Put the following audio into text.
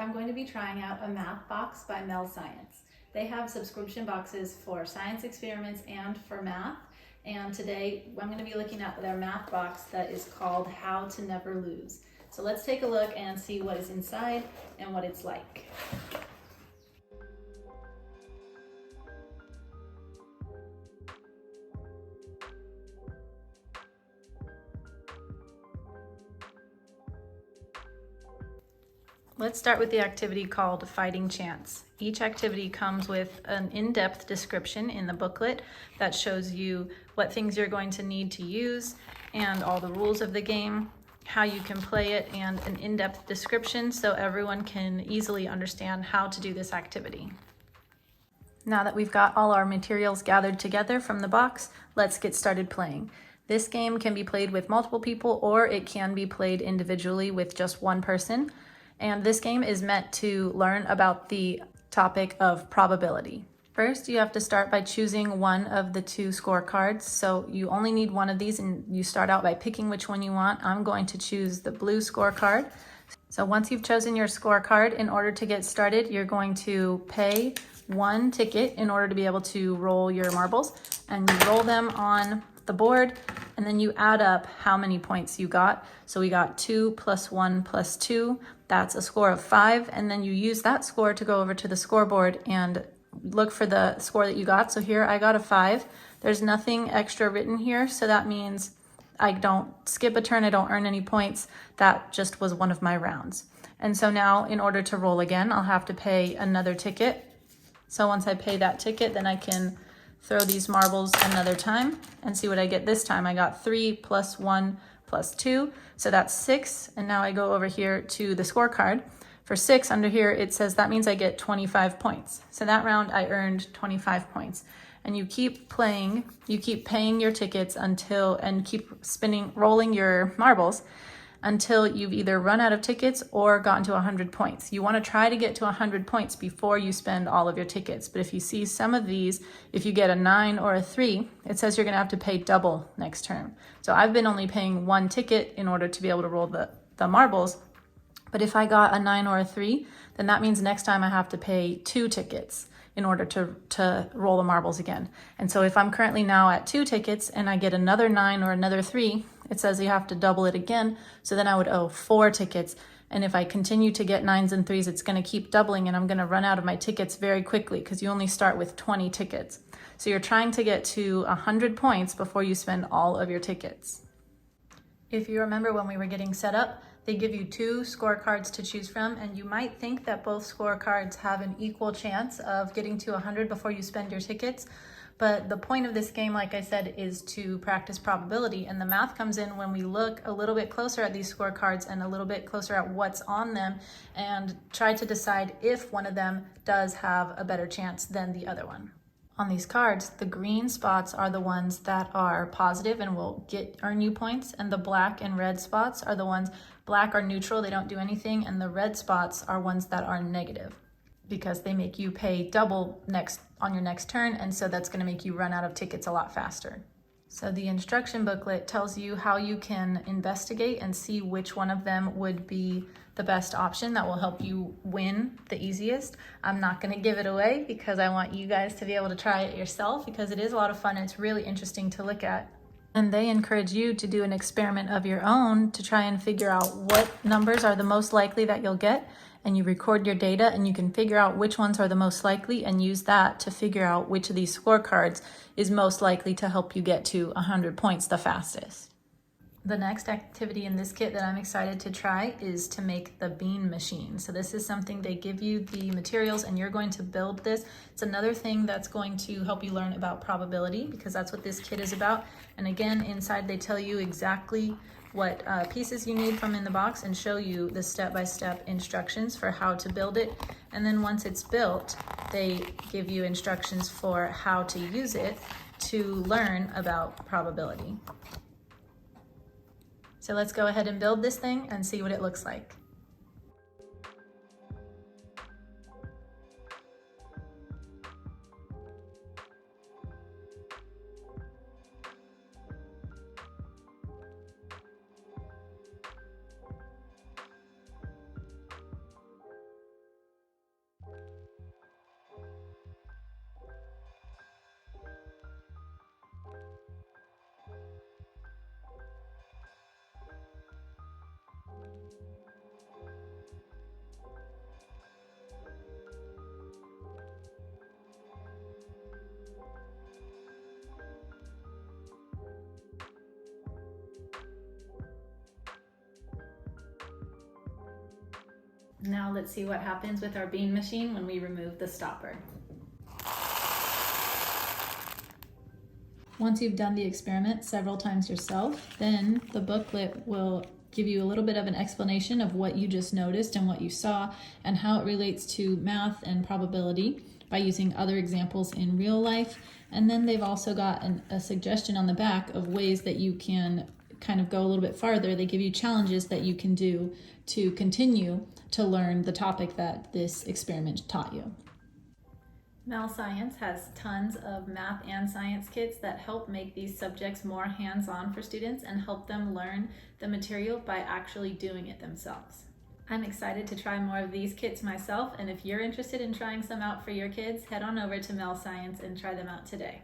I'm going to be trying out a math box by Mel Science. They have subscription boxes for science experiments and for math. And today I'm going to be looking at their math box that is called How to Never Lose. So let's take a look and see what is inside and what it's like. Let's start with the activity called Fighting Chance. Each activity comes with an in-depth description in the booklet that shows you what things you're going to need to use and all the rules of the game, how you can play it, and an in-depth description so everyone can easily understand how to do this activity. Now that we've got all our materials gathered together from the box, let's get started playing. This game can be played with multiple people, or it can be played individually with just one person. And this game is meant to learn about the topic of probability. First, you have to start by choosing one of the two scorecards. So you only need one of these, and you start out by picking which one you want. I'm going to choose the blue scorecard. So once you've chosen your scorecard, in order to get started, you're going to pay one ticket in order to be able to roll your marbles, and you roll them on the board, and then you add up how many points you got. So we got 2 plus 1 plus 2. That's a score of 5, and then you use that score to go over to the scoreboard and look for the score that you got. So here I got a 5. There's nothing extra written here, so that means I don't skip a turn, I don't earn any points. That just was one of my rounds. And so now in order to roll again, I'll have to pay another ticket. So once I pay that ticket, then I can throw these marbles another time and see what I get this time. I got 3 plus 1 plus 2, so that's 6. And now I go over here to the scorecard. For 6 under here, it says that means I get 25 points. So that round I earned 25 points. And you keep playing, you keep paying your tickets until, and keep rolling your marbles until you've either run out of tickets or gotten to 100 points. You want to try to get to 100 points before you spend all of your tickets. But if you see some of these, if you get a 9 or a 3, it says you're going to have to pay double next turn. So I've been only paying one ticket in order to be able to roll the marbles. But if I got a 9 or a 3, then that means next time I have to pay 2 tickets in order to roll the marbles again. And so if I'm currently now at 2 tickets and I get another 9 or another 3, it says you have to double it again. So then I would owe 4 tickets. And if I continue to get 9s and 3s, it's going to keep doubling, and I'm going to run out of my tickets very quickly because you only start with 20 tickets. So you're trying to get to 100 points before you spend all of your tickets. If you remember when we were getting set up, they give you 2 scorecards to choose from, and you might think that both scorecards have an equal chance of getting to 100 before you spend your tickets. But the point of this game, like I said, is to practice probability, and the math comes in when we look a little bit closer at these scorecards and a little bit closer at what's on them and try to decide if one of them does have a better chance than the other one. On these cards, the green spots are the ones that are positive and will earn you points, and the black and red spots are the ones, black are neutral, they don't do anything, and the red spots are ones that are negative because they make you pay double on your next turn, and so that's going to make you run out of tickets a lot faster. So the instruction booklet tells you how you can investigate and see which one of them would be the best option that will help you win the easiest. I'm not going to give it away because I want you guys to be able to try it yourself, because it is a lot of fun and it's really interesting to look at. And they encourage you to do an experiment of your own to try and figure out what numbers are the most likely that you'll get. And you record your data, and you can figure out which ones are the most likely and use that to figure out which of these scorecards is most likely to help you get to 100 points the fastest. The next activity in this kit that I'm excited to try is to make the bean machine. So this is something they give you the materials and you're going to build this. It's another thing that's going to help you learn about probability, because that's what this kit is about. And again, inside they tell you exactly what pieces you need from in the box and show you the step-by-step instructions for how to build it. And then once it's built, they give you instructions for how to use it to learn about probability. So let's go ahead and build this thing and see what it looks like. Now let's see what happens with our bean machine when we remove the stopper. Once you've done the experiment several times yourself, then the booklet will give you a little bit of an explanation of what you just noticed and what you saw and how it relates to math and probability by using other examples in real life. And then they've also got a suggestion on the back of ways that you can kind of go a little bit farther. They give you challenges that you can do to continue to learn the topic that this experiment taught you. Mel Science has tons of math and science kits that help make these subjects more hands-on for students and help them learn the material by actually doing it themselves. I'm excited to try more of these kits myself, and if you're interested in trying some out for your kids, head on over to Mel Science and try them out today.